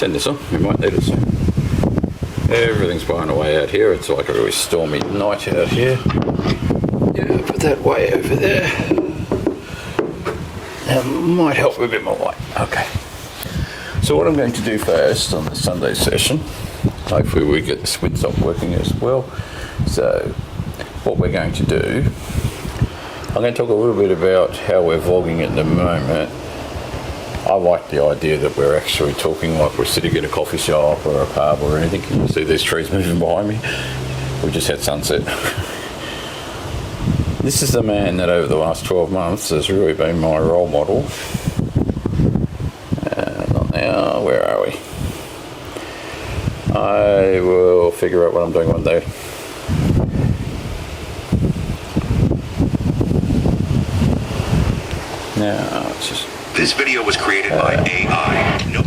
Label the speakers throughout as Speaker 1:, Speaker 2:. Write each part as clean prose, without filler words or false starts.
Speaker 1: Turn this on, we might need it soon. Everything's blowing away out here. It's like a really stormy night out here. Yeah, put that way over there. That might help with a bit more light. Okay. So what I'm going to do first on the Sunday session, hopefully we get the squid sock working as well. So what we're going to do, I'm going to talk a little bit about how we're vlogging at the moment. I like the idea that we're actually talking like we're sitting in a coffee shop or a pub or anything. Can you see these trees moving behind me? We just had sunset. This is the man that over the last 12 months has really been my role model. Not now, where are we? I will figure out what I'm doing one day. Now, it's just...
Speaker 2: This video was created by AI. No.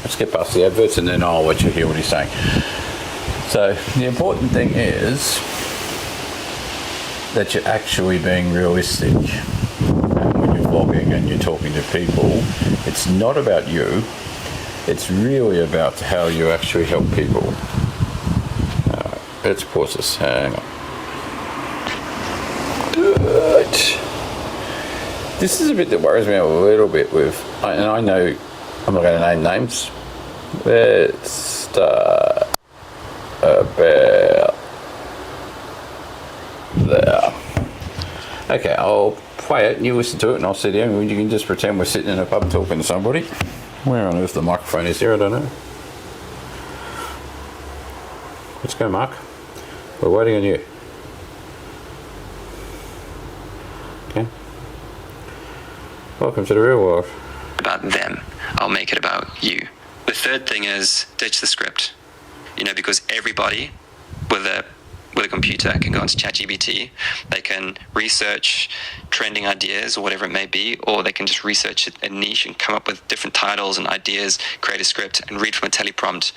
Speaker 1: Let's get past the adverts and then I'll let you hear what he's saying. So the important thing is that you're actually being realistic. And when you're vlogging and you're talking to people, it's not about you. It's really about how you actually help people. Let's pause this. Hang on. Good. This is a bit that worries me a little bit with, and I know I'm not going to name names. Let's start about there. Okay, I'll play it and you listen to it and I'll sit down and you can just pretend we're sitting in a pub talking to somebody. Where on earth the microphone is here, I don't know. Let's go, Mark. We're waiting on you. Okay. Welcome to the real world.
Speaker 3: About them, I'll make it about you. The third thing is ditch the script. Because everybody with a computer can go into ChatGPT, they can research trending ideas or whatever it may be, or they can just research a niche and come up with different titles and ideas, create a script and read from a teleprompt.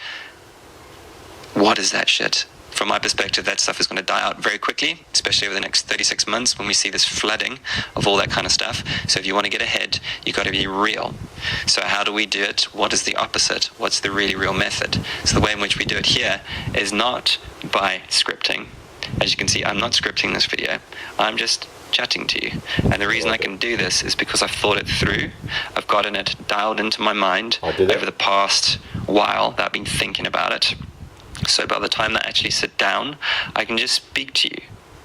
Speaker 3: What is that shit? From my perspective, that stuff is going to die out very quickly, especially over the next 36 months when we see this flooding of all that kind of stuff. So if you want to get ahead, you've got to be real. So how do we do it? What is the opposite? What's the really real method? So the way in which we do it here is not by scripting. As you can see, I'm not scripting this video. I'm just chatting to you. And the reason I can do this is because I've thought it through. I've gotten it dialed into my mind over the past while that I've been thinking about it. So by the time that I actually sit down, I can just speak to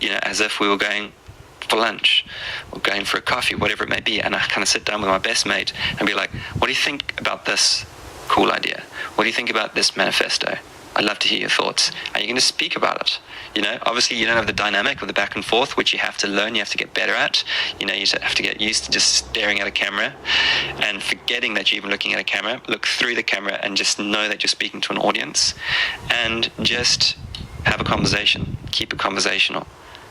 Speaker 3: you, as if we were going for lunch or going for a coffee, whatever it may be. And I kind of sit down with my best mate and be like, what do you think about this cool idea? What do you think about this manifesto? I'd love to hear your thoughts. And you're going to speak about it. Obviously you don't have the dynamic of the back and forth, which you have to learn, you have to get better at. You have to get used to just staring at a camera and forgetting that you're even looking at a camera. Look through the camera and just know that you're speaking to an audience and just have a conversation. Keep it conversational.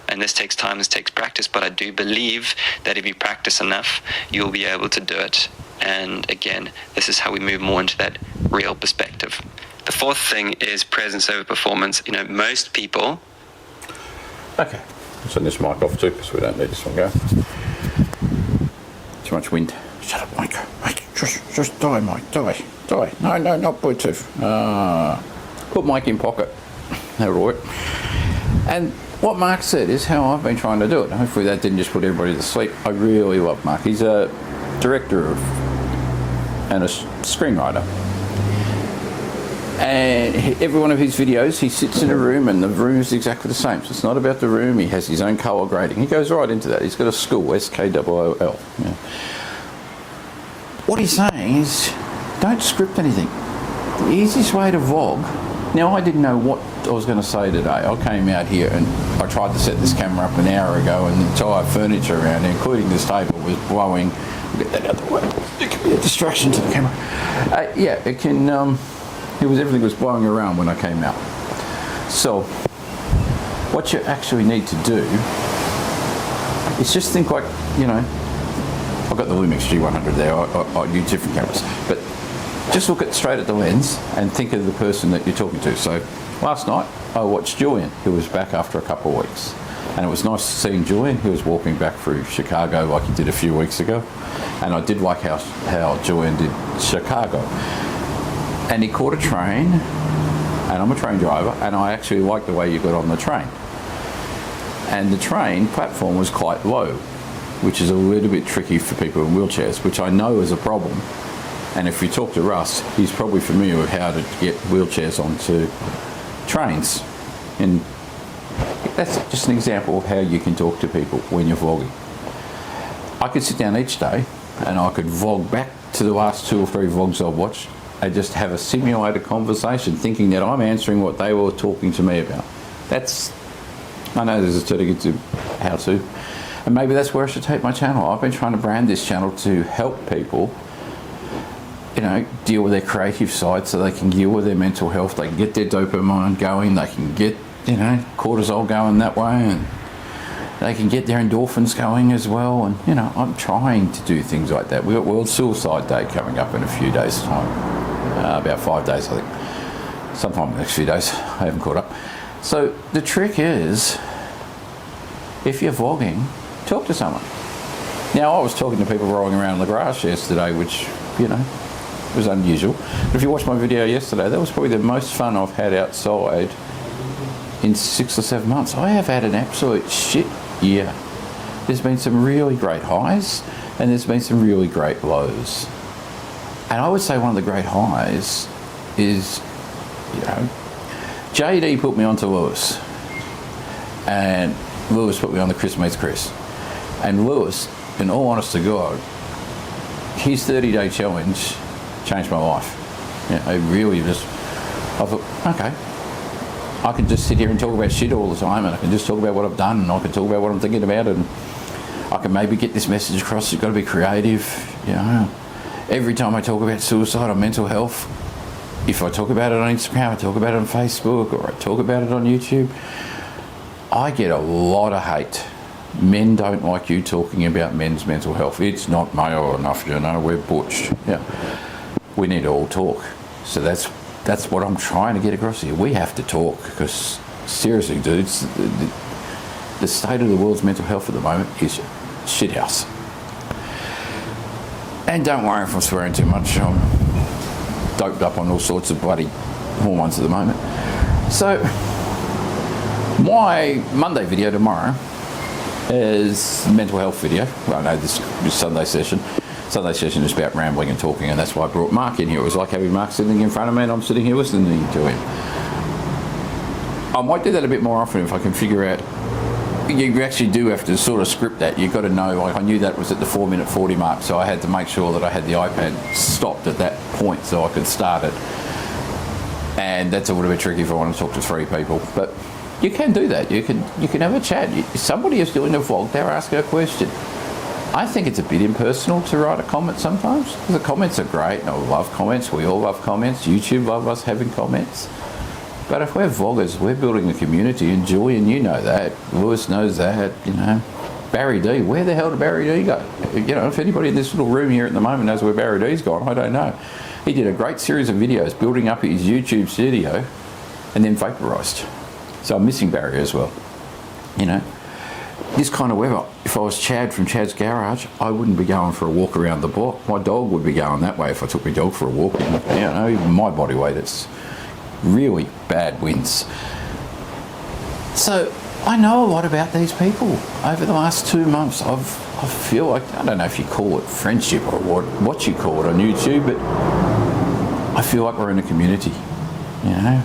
Speaker 3: And this takes time, this takes practice, but I do believe that if you practice enough, you'll be able to do it. And again, this is how we move more into that real perspective. The fourth thing is presence over performance. Most people...
Speaker 1: Okay, let's turn this mic off too because we don't need this one going. Too much wind. Shut up, Mike. Mike, just die, Mike. Die. No, not Bluetooth. Put Mike in pocket. That'll work. And what Mark said is how I've been trying to do it. Hopefully that didn't just put everybody to sleep. I really love Mark. He's a director and a screenwriter. And every one of his videos, he sits in a room and the room is exactly the same. So it's not about the room. He has his own colour grading. He goes right into that. He's got a school, SKOOL. Yeah. What he's saying is, don't script anything. The easiest way to vlog... Now, I didn't know what I was going to say today. I came out here and I tried to set this camera up an hour ago and the entire furniture around, including this table, was blowing. Get that out of the way. It can be a distraction to the camera. Yeah, it can... everything was blowing around when I came out. So, what you actually need to do is just think like, I've got the Lumix G100 there, I use different cameras, but just look straight at the lens and think of the person that you're talking to. So, last night I watched Julian, who was back after a couple of weeks. And it was nice seeing Julian. He was walking back through Chicago like he did a few weeks ago. And I did like how Julian did Chicago. and he caught a train, and I'm a train driver, and I actually liked the way you got on the train. And the train platform was quite low, which is a little bit tricky for people in wheelchairs, which I know is a problem. And if you talk to Russ, he's probably familiar with how to get wheelchairs onto trains. And that's just an example of how you can talk to people when you're vlogging. I could sit down each day and I could vlog back to the last 2 or 3 vlogs I've watched and just have a simulated conversation thinking that I'm answering what they were talking to me about. I know there's a turning into how to, and maybe that's where I should take my channel. I've been trying to brand this channel to help people, you know, deal with their creative side so they can deal with their mental health, they can get their dopamine going, they can get, you know, cortisol going that way, and they can get their endorphins going as well. And, you know, I'm trying to do things like that. We've got World Suicide Day coming up in a few days' time, about 5 days, I think. Sometime in the next few days. I haven't caught up. So the trick is, if you're vlogging, talk to someone. Now, I was talking to people rolling around the grass yesterday, which, you know, was unusual. But if you watched my video yesterday, that was probably the most fun I've had outside in 6 or 7 months. I have had an absolute shit year. There's been some really great highs, and there's been some really great lows. And I would say one of the great highs is, you know, JD put me onto Lewis, and Lewis put me on the Chris Meets Chris. And Lewis, in all honest to God, his 30-day challenge changed my life. Yeah, it really just, I thought, okay, I can just sit here and talk about shit all the time, and I can just talk about what I've done, and I can talk about what I'm thinking about, and I can maybe get this message across. You've got to be creative, you know. Every time I talk about suicide or mental health, if I talk about it on Instagram, I talk about it on Facebook, or I talk about it on YouTube, I get a lot of hate. Men don't like you talking about men's mental health. It's not male enough, you know, we're butch. Yeah. We need to all talk. So that's what I'm trying to get across here. We have to talk, because seriously, dude, the state of the world's mental health at the moment is shithouse. And don't worry if I'm swearing too much. I'm doped up on all sorts of bloody hormones at the moment. So my Monday video tomorrow is mental health video. Well, no, this Sunday session. Sunday session is about rambling and talking, and that's why I brought Mark in here. It was like having Mark sitting in front of me and I'm sitting here listening to him. I might do that a bit more often if I can figure out. You actually do have to sort of script that. You've got to know, like I knew that was at the 4-minute 40 mark, so I had to make sure that I had the iPad stopped at that point so I could start it. And that's a little bit tricky if I want to talk to 3 people. But you can do that. You can have a chat. Somebody is doing a vlog, they're asking a question. I think it's a bit impersonal to write a comment sometimes, because the comments are great, and I love comments. We all love comments. YouTube love us having comments. But if we're vloggers, we're building a community, and Julian, you know that. Lewis knows that, you know. Barry D, where the hell did Barry D go? You know, if anybody in this little room here at the moment knows where Barry D's gone, I don't know. He did a great series of videos building up his YouTube studio and then vaporised. So I'm missing Barry as well, you know. This kind of weather, if I was Chad from Chad's Garage, I wouldn't be going for a walk around the block. My dog would be going that way if I took my dog for a walk. You know, even my body weight, it's really bad winds. So I know a lot about these people. Over the last 2 months, I feel like, I don't know if you call it friendship or what you call it on YouTube, but I feel like we're in a community, you know.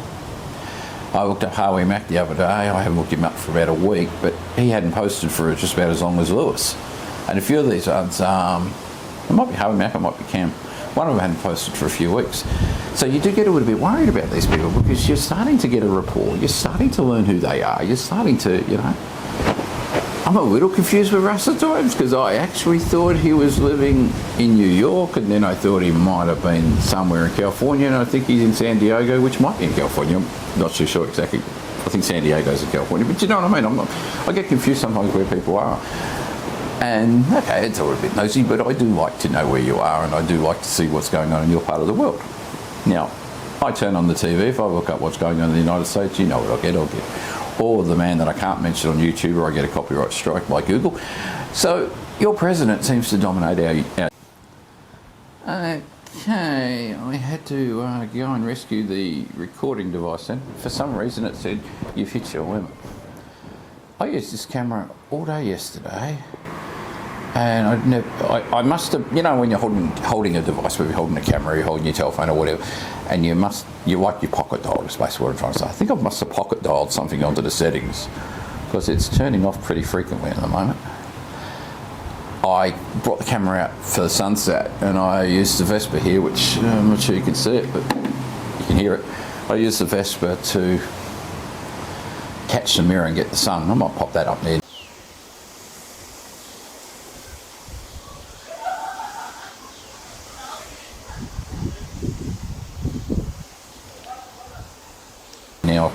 Speaker 1: I looked up Harvey Mack the other day. I haven't looked him up for about a week, but he hadn't posted for just about as long as Lewis. And a few of these ones, it might be Harvey Mack, it might be Cam. One of them hadn't posted for a few weeks. So you do get a little bit worried about these people, because you're starting to get a rapport. You're starting to learn who they are. You're starting to, you know. I'm a little confused with Russ at times, because I actually thought he was living in New York, and then I thought he might have been somewhere in California, and I think he's in San Diego, which might be in California. I'm not too sure exactly. I think San Diego's in California, but you know what I mean? I get confused sometimes where people are. And, okay, it's a little bit nosy, but I do like to know where you are, and I do like to see what's going on in your part of the world. Now, I turn on the TV, if I look up what's going on in the United States, you know what I'll get. Or the man that I can't mention on YouTube, or I get a copyright strike by Google. So your president seems to dominate our... Okay, I had to go and rescue the recording device then. For some reason it said, you've hit your limit. I used this camera all day yesterday, and I must have, you know, when you're holding a device, whether you're holding a camera, you're holding your telephone or whatever, and you like your pocket dial, is basically what I'm trying to say. I think I must have pocket dialed something onto the settings, because it's turning off pretty frequently at the moment. I brought the camera out for the sunset, and I used the Vespa here, which I'm not sure you can see it, but you can hear it. I used the Vespa to catch the mirror and get the sun. I might pop that up there. Now,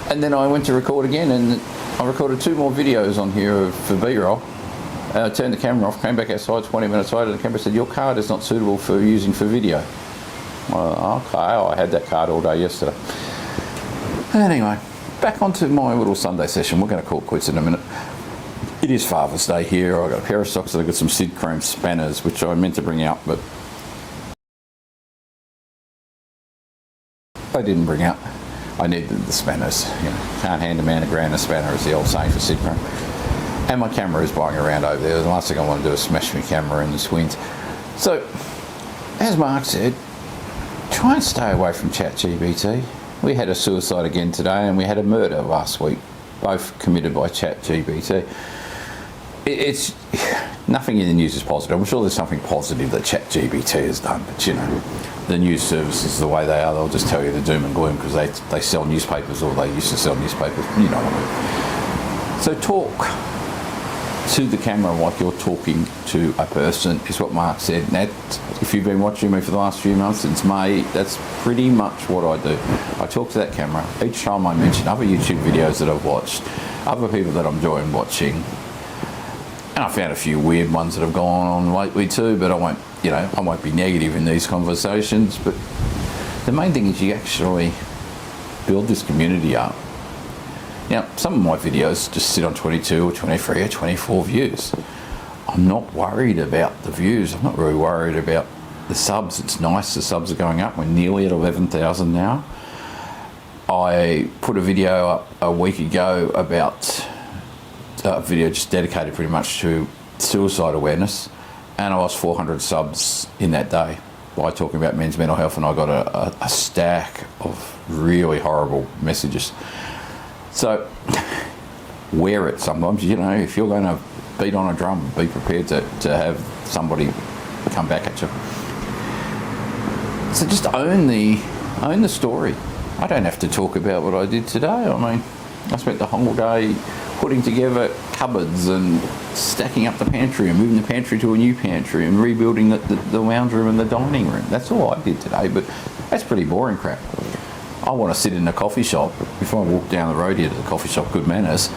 Speaker 1: and then I went to record again, and I recorded 2 more videos on here for B-roll. I turned the camera off, came back outside 20 minutes later, and the camera said, your card is not suitable for using for video. Well, okay, I had that card all day yesterday. Anyway, back onto my little Sunday session. We're going to call it quits in a minute. It is Father's Day here. I've got a pair of socks that I've got some Sid Chrome spanners, which I meant to bring out, but I didn't bring out. I needed the spanners. You know, can't hand a man a grand a spanner, is the old saying for Sid Chrome. And my camera is blowing around over there. The last thing I want to do is smash my camera in this wind. So, as Mark said, try and stay away from ChatGPT. We had a suicide again today, and we had a murder last week, both committed by ChatGPT. It's nothing in the news is positive. I'm sure there's something positive that ChatGPT has done, but you know, the news services the way they are, they'll just tell you the doom and gloom because they sell newspapers, or they used to sell newspapers. You know what I mean. So talk to the camera like you're talking to a person, is what Mark said. That, if you've been watching me for the last few months, since May, that's pretty much what I do. I talk to that camera. Each time I mention other YouTube videos that I've watched, other people that I'm enjoying watching, and I found a few weird ones that have gone on lately too, but I won't be negative in these conversations. But the main thing is you actually build this community up. Now, some of my videos just sit on 22 or 23 or 24 views. I'm not worried about the views. I'm not really worried about the subs. It's nice the subs are going up. We're nearly at 11,000 now. I put a video up a week ago about a video just dedicated pretty much to suicide awareness, and I lost 400 subs in that day by talking about men's mental health, and I got a stack of really horrible messages. So, wear it sometimes. You know, if you're going to beat on a drum, be prepared to have somebody come back at you. So just own the story. I don't have to talk about what I did today. I mean, I spent the whole day putting together cupboards and stacking up the pantry and moving the pantry to a new pantry and rebuilding the lounge room and the dining room. That's all I did today, but that's pretty boring crap. I want to sit in a coffee shop. Before I walk down the road here to the coffee shop, Good Manners,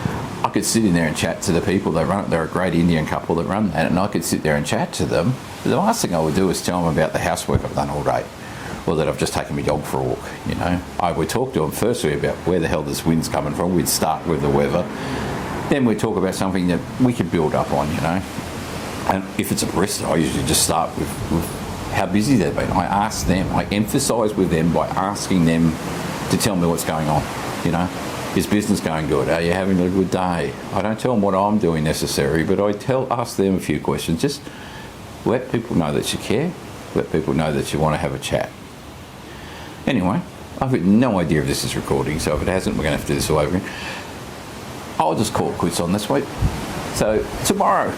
Speaker 1: I could sit in there and chat to the people that run it. They're a great Indian couple that run that, and I could sit there and chat to them. But the last thing I would do is tell them about the housework I've done all day, or that I've just taken my dog for a walk. You know, I would talk to them firstly about where the hell this wind's coming from. We'd start with the weather, then we'd talk about something that we could build up on. You know, and if it's a barista, I usually just start with how busy they've been. I ask them. I emphasise with them by asking them to tell me what's going on. You know, is business going good? Are you having a good day? I don't tell them what I'm doing necessarily, but I ask them a few questions. Just let people know that you care. Let people know that you want to have a chat. Anyway, I've got no idea if this is recording, so if it hasn't, we're going to have to do this all over again. I'll just call it quits on this week. So tomorrow,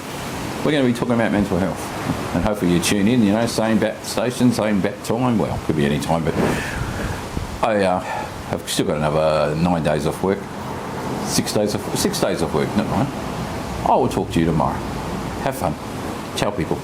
Speaker 1: we're going to be talking about mental health, and hopefully you tune in. You know, same bat station, same bat time. Well, could be any time, but I've still got another 9 days off work. 6 days off work, never mind. I will talk to you tomorrow. Have fun. Ciao, people.